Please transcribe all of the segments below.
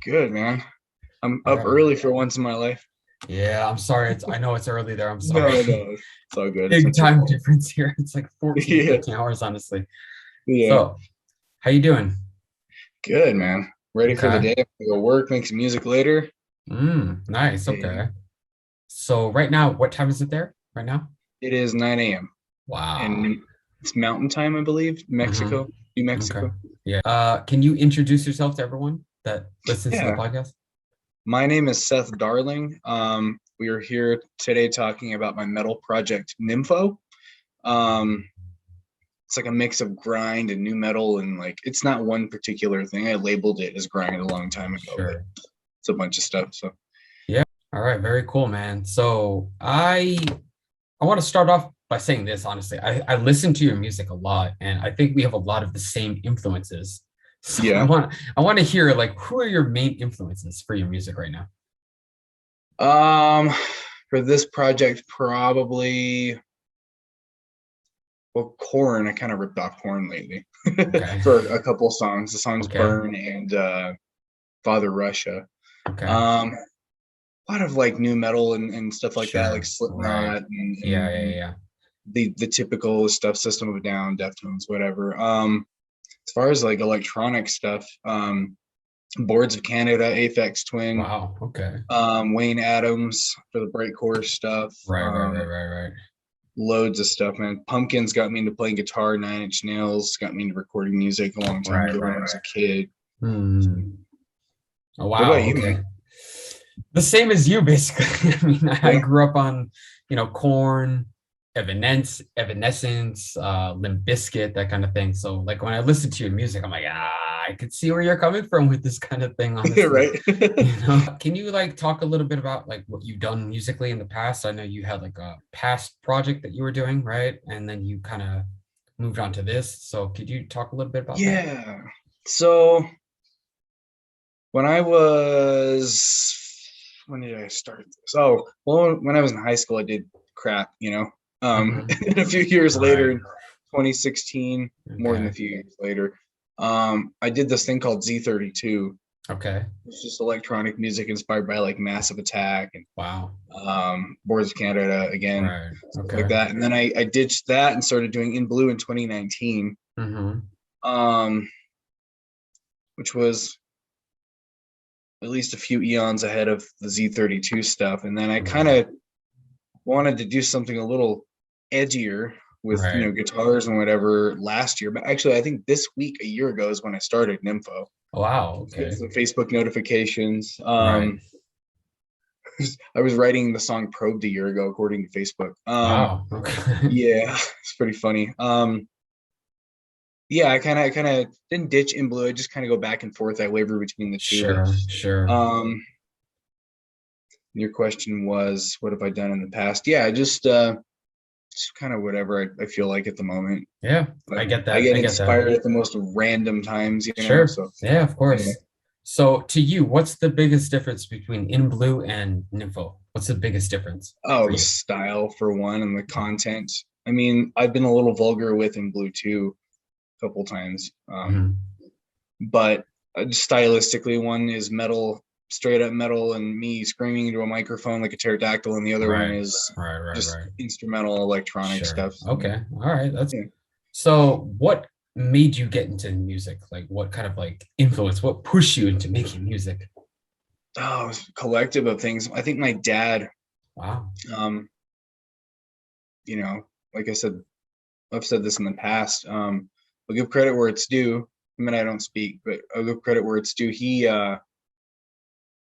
Good, man. I'm All up right. early for once in my life. Yeah, I'm sorry. I know it's early there. I'm sorry. No, no, it's all good. It's Big not your time fault. difference here. It's like 14, Yeah, 15 hours, honestly. yeah. So, how you doing? Good, man. Ready for the Okay. day. Go work, make some music later. Nice. Yeah. Okay. So right now, what time is it there right now? It is 9 a.m. Wow. and it's Mountain Time, I believe, Mm-hmm. Mexico, New Okay. Mexico. Yeah. Can you introduce yourself to everyone that listens to the Yeah. podcast? My name is Seth Darling. We are here today talking about my metal project, NYMPHO. Um, it's like a mix of grind and new metal, and like it's not one particular thing. I labeled it as grind a long time ago, but Sure. it's a bunch of stuff. So Yeah. All right. Very cool, man. So I want to start off by saying this, honestly. I listen to your music a lot, and I think we have a lot of the same influences. So I yeah. want I want to hear like who are your main influences for your music right now? Um, for this project, probably well, Corn. I kind of ripped off Corn lately Okay. for a couple songs. The songs Okay. Burn and Father Russia. Okay. Um, a lot of like new metal and stuff like that, like Sure. Right. Slipknot Yeah, yeah, and yeah. the typical stuff, System of a Down, Deftones, whatever. As far as like electronic stuff, Boards of Canada, Aphex Twin, Wow. Okay. Wayne Adams for the breakcore stuff. Right, right, right, right, right. Loads of stuff, man. Pumpkins got me into playing guitar. Nine Inch Nails got me into recording music a long time Right, ago when right, I was right. a kid. Hmm. Oh, What wow. about you, Okay. man? The same as you, basically. I mean, I Yeah. grew up on, Corn, Evanescence, Limp Bizkit, that kind of thing. So, like, when I listen to your music, I'm like, I could see where you're coming from with this kind of thing, honestly. Right. Can you like talk a little bit about like what you've done musically in the past? I know you had like a past project that you were doing, right? And then you kind of moved on to this. So, could you talk a little bit about that? Yeah. So when I was, when did I start this? Oh, well, when I was in high school, I did crap, Hmm. and a few years later, Right. in 2016, more than a Okay. few years later, I did this thing called Z32. Okay. It's just electronic music inspired by like Massive Attack and Wow. Boards of Canada again, Right. stuff like Okay. that. And then I ditched that and started doing In Blue in 2019, Hmm. um, which was at least a few eons ahead of the Z32 stuff. And then I kind Right. of wanted to do something a little edgier with, Right. guitars and whatever last year. But actually, I think this week, a year ago, is when I started NYMPHO. Wow. Get Okay. some Facebook notifications. Right. I was writing the song Probed a year ago, according to Facebook. Wow. Okay. Yeah, it's pretty funny. Yeah, I kind of didn't ditch In Blue. I just kind of go back and forth. I waver between the two. But Sure. Sure. um, your question was, what have I done in the past? Yeah, just kind of whatever I feel like at the moment. Yeah. But I get I that. get I get that. inspired at the most random times. Sure. So Yeah, of yeah. course. So to you, what's the biggest difference between In Blue and Nympho? What's the biggest difference Oh, for the you? style for one, and the content. I mean, I've been a little vulgar with In Blue too, a couple times. Mhm. But stylistically, one is metal, straight up metal, and me screaming into a microphone like a pterodactyl, and the other one Right. is Right. Right. just Right. instrumental electronic Sure. stuff. Okay. All right. That's Yeah. so what made you get into music? Like what kind of like influence, what pushed you into making music? Oh, it was a collective of things. I think my dad, Wow. um, you know, like I said, I've said this in the past. I'll give credit where it's due. I mean, I don't speak, but I'll give credit where it's due. He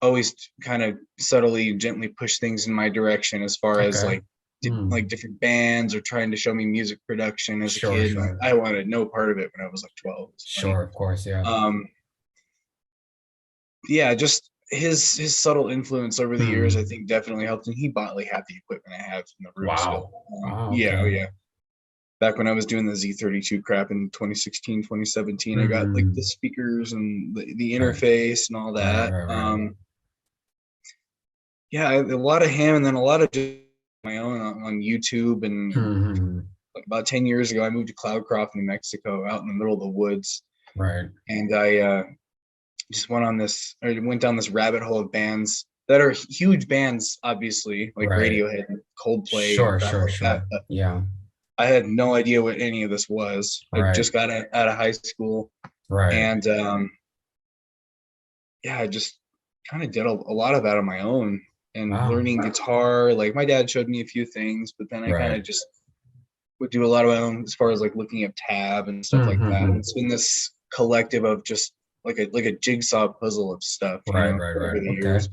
always kind of subtly, gently pushed things in my direction as far as Okay. like like Hmm. different bands or trying to show me music production as a Sure, kid. sure. I wanted no part of it when I was like 12. It's funny. Sure, of course, yeah. Um, yeah, just his subtle influence over the years, I Hmm. think definitely helped. And he bought like half the equipment I have in the room still. Wow. Wow, Yeah, oh okay. yeah. Back when I was doing the Z32 crap in 2016, 2017, I got like the Hmm. speakers and the Right, interface and all right, that. right, right. Yeah, a lot of him and then a lot of just my own on YouTube. And Hmm. like about 10 years ago, I moved to Cloudcroft, New Mexico, out in the middle of the woods. Right. And I just went down this rabbit hole of bands that are huge bands, obviously, like Right. Radiohead and Coldplay and Sure, crap sure, like that. sure. But Yeah. I had no idea what any of this was. I Right. just got out of high school, Right. and yeah, I just kind of did a lot of that on my own and Wow. learning guitar. Like my dad showed me a few things, but then I kind Right. of just would do a lot of my own as far as like looking up tab and stuff like that. And Mm-hmm. it's been this collective of just like a jigsaw puzzle of stuff, Right, right, over right. the Okay. years.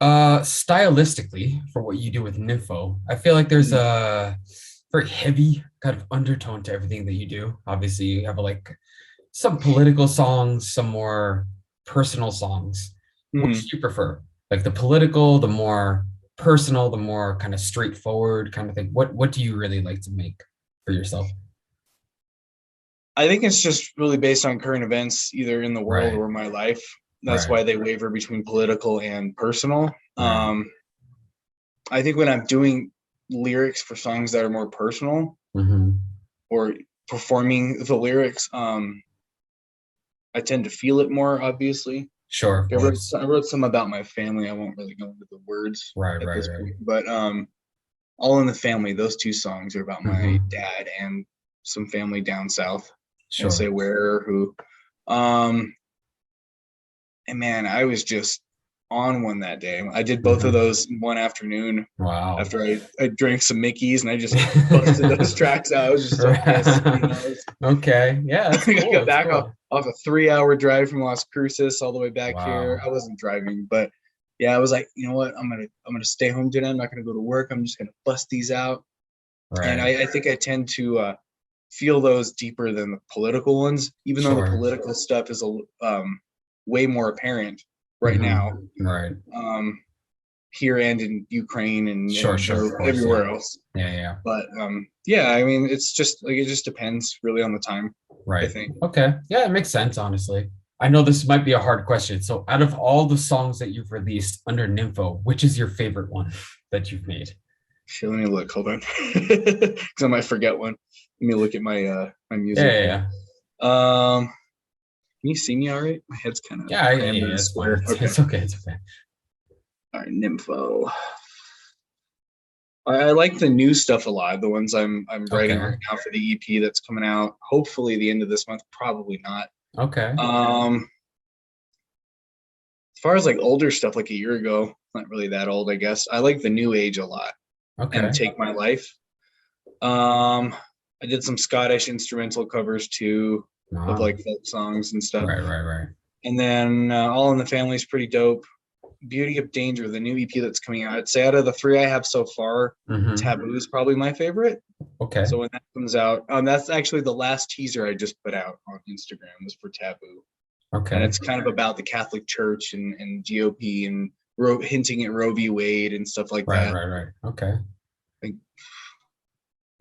Stylistically, for what you do with NYMPHO, I feel like there's Mhm. a very heavy kind of undertone to everything that you do. Obviously, you have like some political songs, some more personal songs. Which Mhm. do you prefer? Like the political, the more personal, the more kind of straightforward kind of thing. What do you really like to make for yourself? I think it's just really based on current events, either in the world Right, or my life. That's right, why they waver between political and personal. right. I think when I'm doing lyrics for songs that are more personal Mm-hmm. or performing the lyrics, I tend to feel it more, obviously. Sure, of course. I wrote some about my family. I won't really go into the words Right, at right, this right. point, but All in the Family, those two songs are about my Mm-hmm. dad and some family down south. Won't say Sure. where or who. Um, and man, I was just on one that day. I did both of Mm-hmm. those in one afternoon Wow. after I drank some Mickeys and I just busted those tracks out. I was just so pissed, Okay. Yeah, that's I cool. got That's back cool. off a 3 hour drive from Las Cruces all the way back here. Wow. I wasn't driving, but yeah, I was like, you know what? I'm gonna stay home today. I'm not gonna go to work. I'm just gonna bust these out. And Right. I think I tend to feel those deeper than the political ones, even though the Sure. political stuff is way more apparent right now, Mm-hmm. Right. um, here and in Ukraine Sure, and sure, of course. Yeah. everywhere else. Yeah, yeah. But yeah, I mean, it's just like it just depends really on the time, I Right. think. Okay. Yeah, it makes sense, honestly. I know this might be a hard question. So, out of all the songs that you've released under NYMPHO, which is your favorite one that you've made? Shit, let me look. Hold on, because I might forget one. Let me look at my Yeah, music yeah, here. yeah. Um, can you see me all right? My head's kind of Yeah, yeah, crammed in yeah, a it's fine. square. Okay. It's okay. It's okay. All right, Nympho. I like the new stuff a lot. The ones I'm writing Okay. right now for the EP that's coming out. Hopefully the end of this month. Probably not. Okay. As far as like older stuff, like a year ago, not really that old, I guess. I like the new age a lot and Okay. Take My Life. Um, I did some Scottish instrumental covers too of Wow. like folk songs and stuff. Right, right, right. And then All in the Family is pretty dope. Beauty of Danger, the new EP that's coming out. I'd say out of the three I have so far, Mm-hmm. Taboo is probably my favorite. Okay. So when that comes out, that's actually the last teaser I just put out on Instagram was for Taboo, and Okay. it's kind of about the Catholic Church and GOP and hinting at Roe v. Wade and stuff like Right, that. right, right. Okay. I think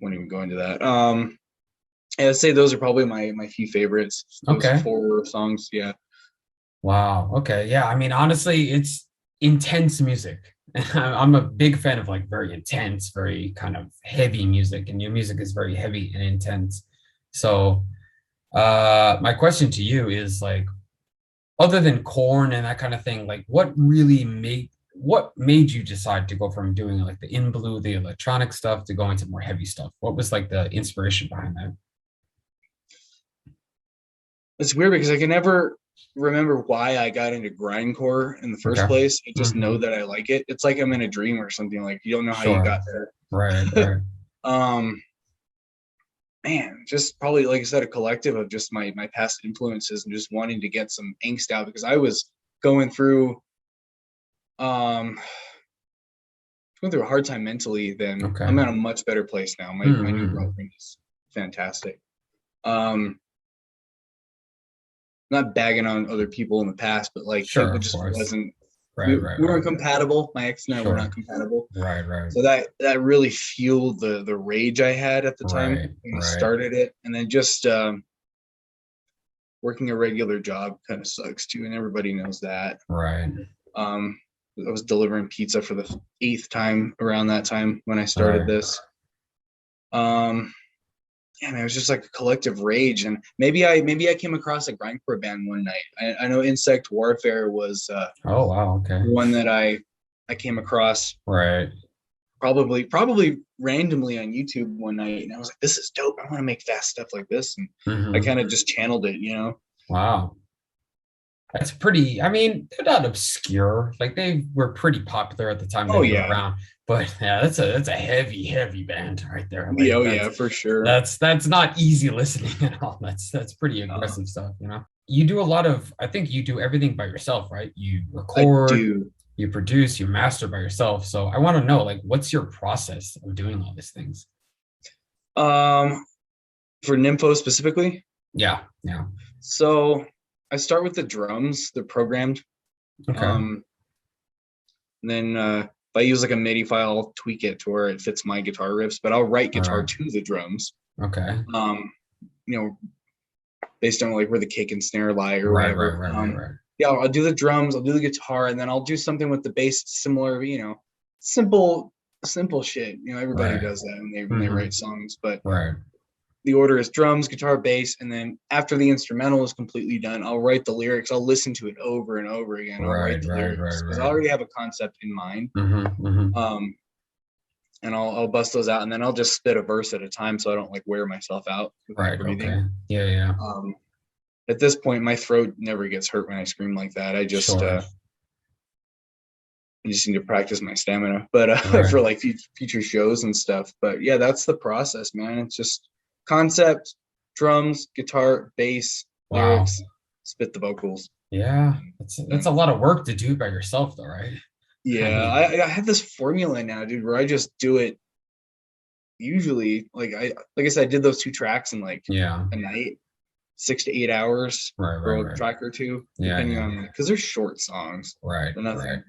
won't even go into that. I'd say those are probably my few favorites. Those Okay. four songs, yeah. Wow. Okay. Yeah. I mean, honestly, it's intense music. I'm a big fan of like very intense, very kind of heavy music, and your music is very heavy and intense. So, my question to you is like, other than corn and that kind of thing, like what made you decide to go from doing like the in blue, the electronic stuff to going to more heavy stuff? What was like the inspiration behind that? It's weird because I can never remember why I got into grindcore in the first Okay. place. I just know Hmm. that I like it. It's like I'm in a dream or something. Like you don't know how you Sure. got there. Right, right. um, Man, just probably like I said, a collective of just my past influences and just wanting to get some angst out because I was going through um going through a hard time mentally. Then Okay. I'm in a much better place now. My new Hmm. girlfriend is fantastic. Um, Not bagging on other people in the past, but like Sure, it of just course. wasn't. Right, We right, weren't right. compatible. My ex and I were not Sure. compatible. Right, right. So that really fueled the rage I had at the time Right, when we right, started it, and then just working a regular job kind of sucks too, and everybody knows that. right, Um, I was delivering pizza for the eighth time around that time when I started right. this. Um, yeah, man, it was just like a collective rage. And maybe I came across a grindcore band one night. I know Insect Warfare was Oh wow, okay. one that I came across Right. probably randomly on YouTube one night, and I was like, this is dope. I want to make fast stuff like this. And I Hmm. kind of just channeled it, you know. Wow. That's pretty, I mean, they're not obscure. Like they were pretty popular at the time that Oh they were yeah. around. But yeah, that's a heavy, heavy band right there. Yeah, Like oh yeah, for sure. that's not easy listening at all. That's pretty uh, aggressive stuff, you know. You do a lot of, I think you do everything by yourself, right? You I record, do. you produce, you master by yourself. So I want to know, like, what's your process of doing all these things? um for NYMPHO specifically, Yeah, yeah. so I start with the drums. They're programmed. Okay. um and then if I use like a MIDI file, I'll tweak it to where it fits my guitar riffs, but I'll write All guitar right. to the drums. Okay. um you know, based on like where the kick and snare lie or Right, right, whatever. right, right, right. Yeah, I'll do the drums, I'll do the guitar, and then I'll do something with the bass similar, you know, simple, simple shit. You know, everybody Right. does that when they Hmm. write songs, but Right. the order is drums, guitar, bass, and then after the instrumental is completely done, I'll write the lyrics. I'll listen to it over and over again. I'll write Right, the right, right, lyrics because I right. already have a concept in mind. Hmm. Hmm. Um, and I'll bust those out, and then I'll just spit a verse at a time so I don't like wear myself out with my Right. breathing. Okay. Yeah, yeah. Um, at this point, my throat never gets hurt when I scream like that. Sure. I just need to practice my stamina, but Right. for like future shows and stuff. But yeah, that's the process, man. It's just concept, drums, guitar, bass, Wow. lyrics, spit the vocals. Yeah. That's a Done. lot of work to do by yourself though, right? I Yeah, mean, I have this formula now, dude, where I just do it. Usually, like I said, I did those two tracks in like yeah. a night, 6 to 8 hours Right, for right, a right. track or two, Yeah, depending yeah. on because they're short songs. Right, They're right. nothing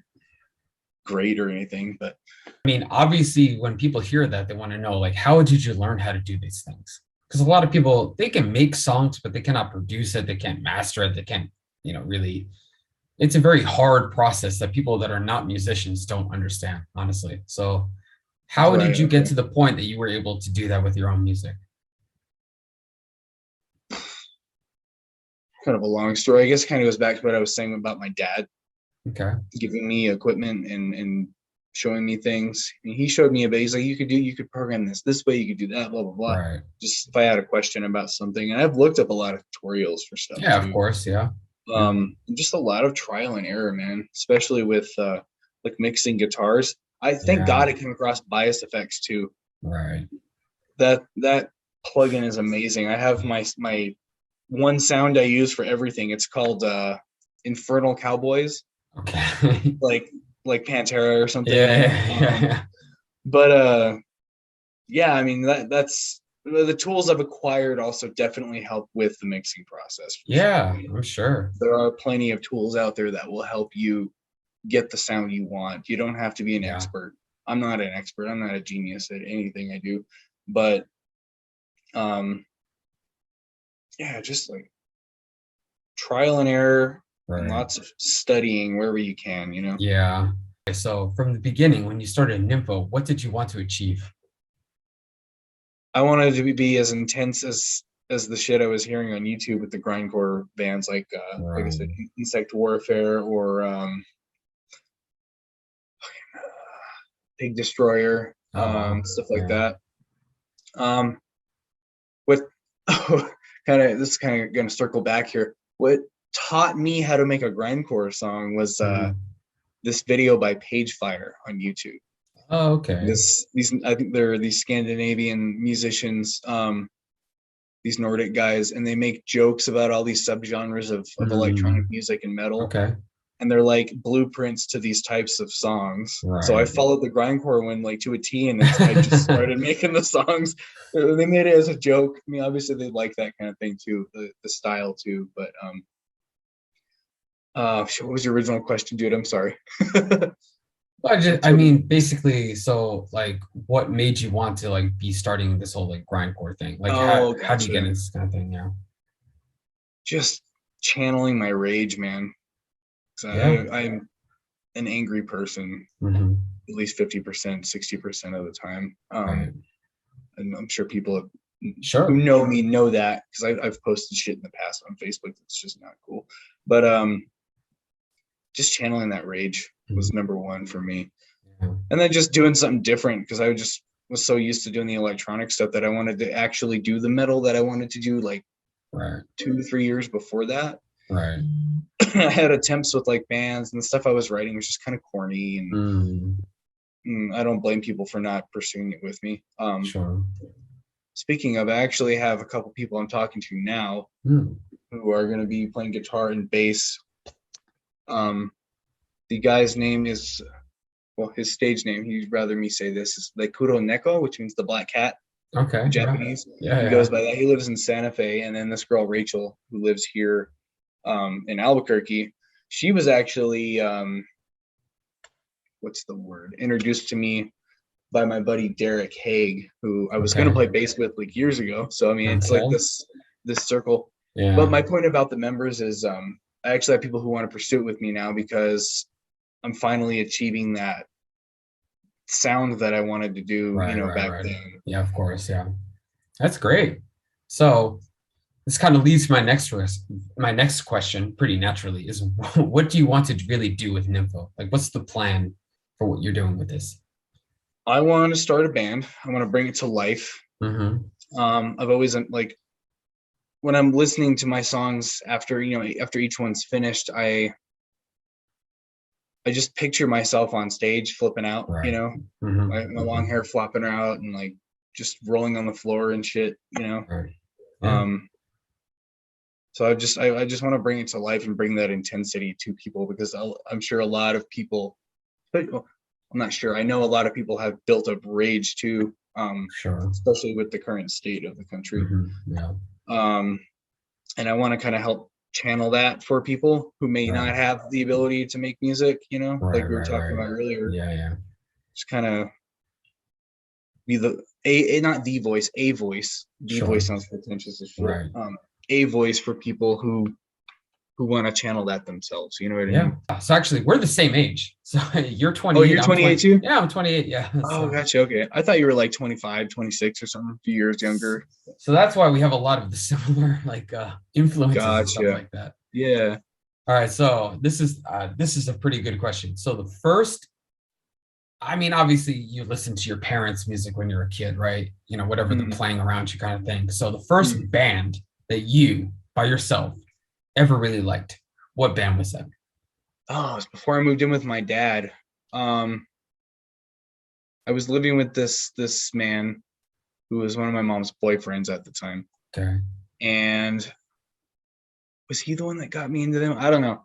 great or anything, but I mean, obviously, when people hear that, they want to know, like, how did you learn how to do these things? Because a lot of people, they can make songs, but they cannot produce it. They can't master it. They can't, really. It's a very hard process that people that are not musicians don't understand, honestly. So, how did right, you get okay. to the point that you were able to do that with your own music? Kind of a long story. I guess it kind of goes back to what I was saying about my dad Okay. giving me equipment and showing me things. And he showed me a bit. He's like, you could program this way, you could do that, blah blah blah. Right. Just if I had a question about something, and I've looked up a lot of tutorials for stuff Yeah, of too. course. Yeah. Yeah. Just a lot of trial and error, man. Especially with like mixing guitars. I thank Yeah. God I came across bias effects too. Right. That plugin is amazing. I have my one sound I use for everything. It's called Infernal Cowboys, Okay. like Pantera or something, you Yeah. know. Yeah. But yeah, I mean that's the tools I've acquired also definitely help with the mixing process for sure. Yeah, You know, I'm sure. there are plenty of tools out there that will help you get the sound you want. You don't have to be an Yeah. expert. I'm not an expert. I'm not a genius at anything I do, but um yeah, just like trial and error and Right. lots of studying wherever you can, you know. Yeah. Okay, so from the beginning, when you started NYMPHO, what did you want to achieve? I wanted to be as intense as the shit I was hearing on YouTube with the grindcore bands like I Right. said, Insect Warfare or Pig Destroyer, Oh wow. stuff like Yeah. that. Um, what kind of this is kind of gonna circle back here. What taught me how to make a grindcore song was Mhm. this video by Pagefire on YouTube. Oh, okay. These I think they're these Scandinavian musicians, these Nordic guys, and they make jokes about all these subgenres of electronic Mm, music and metal, okay. and they're like blueprints to these types of songs. So I Right. followed the grindcore one like to a T, and I just started making the songs. They made it as a joke. I mean, obviously they like that kind of thing too, the style too. But what was your original question, dude? I'm sorry. I Totally. mean, basically, so like, what made you want to like be starting this whole like grindcore thing? Like, Oh, how do you get gotcha. into this kind of thing? Yeah. Just channeling my rage, man. 'Cause Yeah. I'm an angry person Hmm. at least 50%, 60% of the time. Right. And I'm sure people have who Sure. know me know that, because I've posted shit in the past on Facebook that's just not cool. But just channeling that rage was number one for me. Yeah. And then just doing something different, because I just was so used to doing the electronic stuff that I wanted to actually do the metal that I wanted to do like Right. 2-3 years before that. Right. I had attempts with like bands, and the stuff I was writing was just kind of corny, and I don't blame people for not pursuing it with me. Sure. Speaking of, I actually have a couple people I'm talking to now who are going to be playing guitar and bass. The guy's name is, well, his stage name, he'd rather me say this, is Lekuro Neko, which means the black cat Okay. in Japanese. Yeah. He Yeah. goes by that. He lives in Santa Fe. And then this girl, Rachel, who lives here in Albuquerque, she was actually, what's the word, introduced to me by my buddy Derek Haig, who I was going to Okay. play bass with like years ago. So I mean, it's like Okay. this circle. Yeah. But my point about the members is, I actually have people who want to pursue it with me now, because I'm finally achieving that sound that I wanted to do, Right. Right. back Right. then. Yeah. Of course. Yeah. That's great. So this kind of leads to my next question pretty naturally is what do you want to really do with NYMPHO? Like, what's the plan for what you're doing with this? I want to start a band. I want to bring it to life. I've always like, when I'm listening to my songs after each one's finished, I just picture myself on stage flipping out, Right. my long hair flopping out and like just rolling on the floor and shit, Right. Yeah. So I just want to bring it to life and bring that intensity to people, because I'm sure a lot of people, but well, I'm not sure, I know a lot of people have built up rage too, Sure. especially with the current state of the country. Yeah. And I want to kind of help channel that for people who may Right. not have the ability to make music, like Right. we were Right. talking Right. about earlier. Yeah. Yeah. Just kind of be not the voice, a voice. The Sure. voice sounds pretentious as shit. Right. A voice for people who want to channel that themselves. You know what I Yeah. mean? So actually, we're the same age. So you're Oh, 28. you're I'm 28 20. too? Yeah, I'm 28. Yeah. Oh, gotcha. Okay. I thought you were like 25, 26 or something, a few years younger. So that's why we have a lot of the similar like influences and stuff Gotcha. like that. Yeah. All right. So this is a pretty good question. So the first, I mean, obviously you listen to your parents' music when you're a kid, right? Whatever they're playing around you kind of thing. So the first band that you by yourself ever really liked, what band was that? Oh, it was before I moved in with my dad. I was living with this man who was one of my mom's boyfriends at the time. Okay. And was he the one that got me into them? I don't know.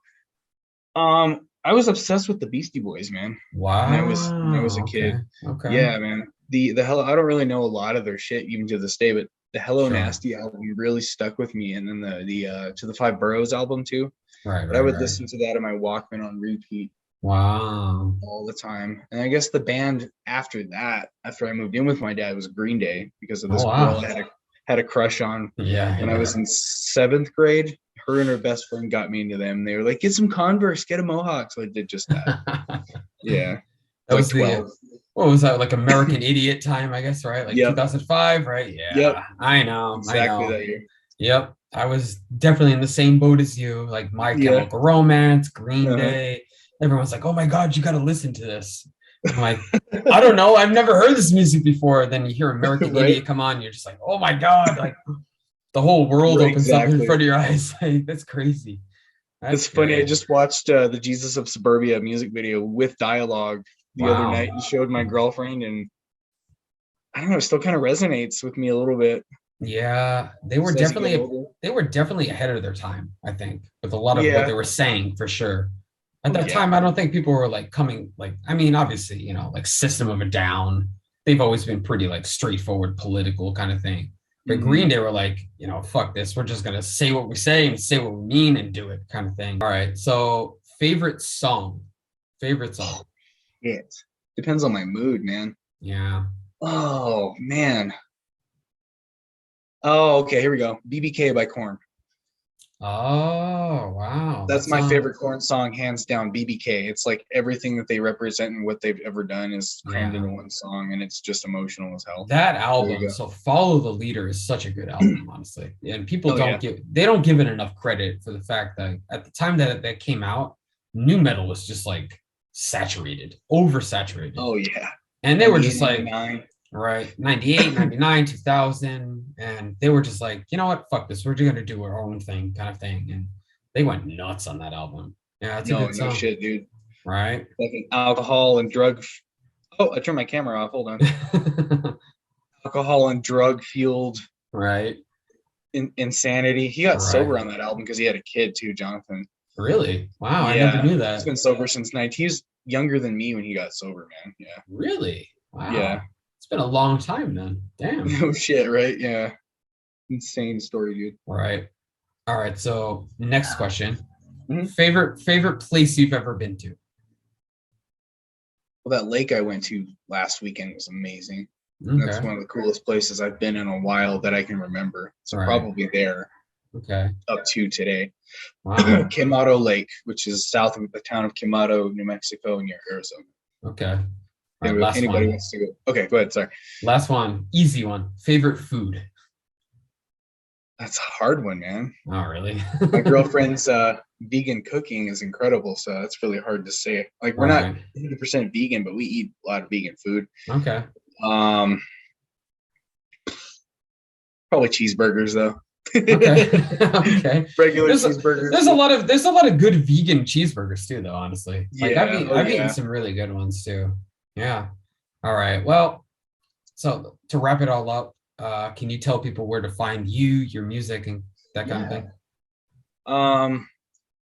I was obsessed with the Beastie Boys, man. Wow. When I was a kid. Okay. Yeah, man. The Hello, I don't really know a lot of their shit even to this day, but the Hello Sure. Nasty album really stuck with me, and then the To the Five Boroughs album too. Right. But I would listen to that in my Walkman on repeat. Wow. All the time. And I guess the band after that, after I moved in with my dad, was Green Day, because of this girl I had a crush on when I was in 7th grade. Her and her best friend got me into them. They were like, get some Converse, get a Mohawk. So I did just that. Yeah. That was like 12. What was that, like American Idiot time, I guess, right? Like 2005, right? Yeah. Yep. I know. Exactly that year. Yep. I was definitely in the same boat as you, like My Chemical Romance, Green Day. Everyone's like, oh my God, you got to listen to this. I'm like, I don't know. I've never heard this music before. Then you hear American Idiot come on. You're just like, oh my God. Like the whole world opens up in front of your eyes. Like, that's crazy. It's funny. I just watched the Jesus of Suburbia music video with dialogue the other night and showed my girlfriend. And I don't know, it still kind of resonates with me a little bit. Yeah, they were definitely ahead of their time, I think, with a lot of what they were saying for sure. At that time, I don't think people were like coming, like, I mean, obviously, like System of a Down, they've always been pretty like straightforward political kind of thing. But Green Day were like, fuck this. We're just going to say what we say and say what we mean and do it kind of thing. All right. So favorite song. It depends on my mood, man. Yeah. Oh, man. Oh, okay. Here we go. BBK by Korn. Oh, wow. That's That's my favorite Corn song, hands down. BBK. It's like everything that they represent and what they've ever done is crammed yeah. into one song, and it's just emotional as hell. That There you album, go. so Follow the Leader is such a good album, honestly. And people Oh yeah. don't give it enough credit for the fact that at the time that that came out, new metal was just like saturated, oversaturated. Oh yeah. And they were 98, just like, 99. right, 98, 99, 2000. And they were just like, you know what, fuck this. We're just gonna do our own thing, kind of thing. And they went nuts on that album. Yeah, it's a No, good no song, shit, dude. right? Like an alcohol and drug. Oh, I turned my camera off. Hold on. Alcohol and drug fueled right, insanity. He got right. sober on that album because he had a kid too, Jonathan. Really? Wow, I never Yeah, knew he's that. been sober since 19. He's younger than me when he got sober, man. Yeah, Really? yeah. Wow. It's been a long time then. Damn. No shit, right? Yeah, insane story, dude. Right. All right. So next question. Mhm. Favorite place you've ever been to? Well, that lake I went to last weekend was amazing. That's Okay. one of the coolest places I've been in a while that I can remember. So Right. probably there Okay. up to today. Wow. Quemado Lake, which is south of the town of Quemado, New Mexico, near Arizona. Okay. All right. Last Anybody one. wants to go? Okay, go ahead. Sorry, Last one. Easy one. Favorite food? that's a hard one, man. Oh, really? My girlfriend's vegan cooking is incredible, so that's really hard to say. Like we're not right. 100% vegan, but we eat a lot of vegan food. Okay. Um, Probably cheeseburgers though. Okay. okay. Regular There's a, cheeseburgers. there's a lot of good vegan cheeseburgers too, though, honestly. Like Yeah. Oh I've eaten yeah. some really good ones too. Yeah. All right. Well, so to wrap it all up, can you tell people where to find you, your music, and that kind of Yeah. thing?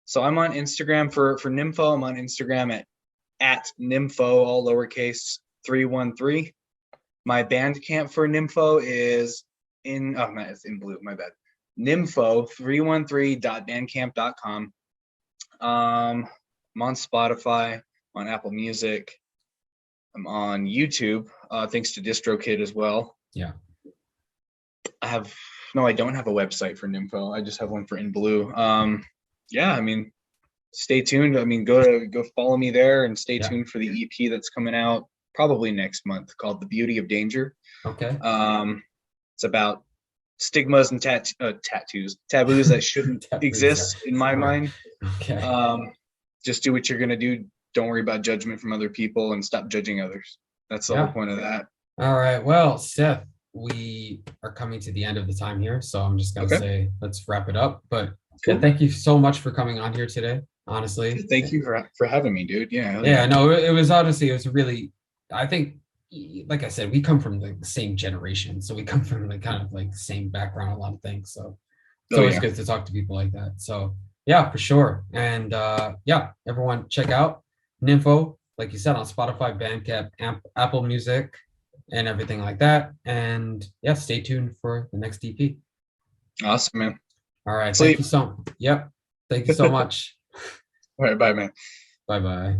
So I'm on Instagram for NYMPHO. I'm on Instagram at NYMPHO, all lowercase 313. My Bandcamp for NYMPHO is in oh man, it's in blue, my bad. NYMPHO313.bandcamp.com. I'm on Spotify, on Apple Music. I'm on YouTube, thanks to DistroKid as well. Yeah. I don't have a website for NYMPHO. I just have one for In Blue. Yeah, I mean, stay tuned. I mean, go follow me there and stay Yeah. tuned for the EP that's coming out probably next month called The Beauty of Danger. Okay. It's about stigmas and taboos that shouldn't Taboos, exist in my yeah. Right. mind. Okay. Just do what you're gonna do. Don't worry about judgment from other people and stop judging others. That's the whole Yeah. point of that. All right. Well, Seth, we are coming to the end of the time here, so I'm just gonna Okay, say let's wrap it up. But yeah, cool. thank you so much for coming on here today. Honestly. Thank you for having me, dude. Yeah, Yeah. No, it was honestly, it was really. I think, like I said, we come from the same generation, so we come from like kind of like the same background, a lot of things. So it's Oh always yeah. good to talk to people like that. So yeah, for sure. And yeah, everyone check out NYMPHO, like you said, on Spotify, Bandcamp, Apple Music, and everything like that. And yeah, stay tuned for the next EP. Awesome, man. All right. Thank Sleep. you so. Yep. Thank you so much. All right, bye, man. Bye bye.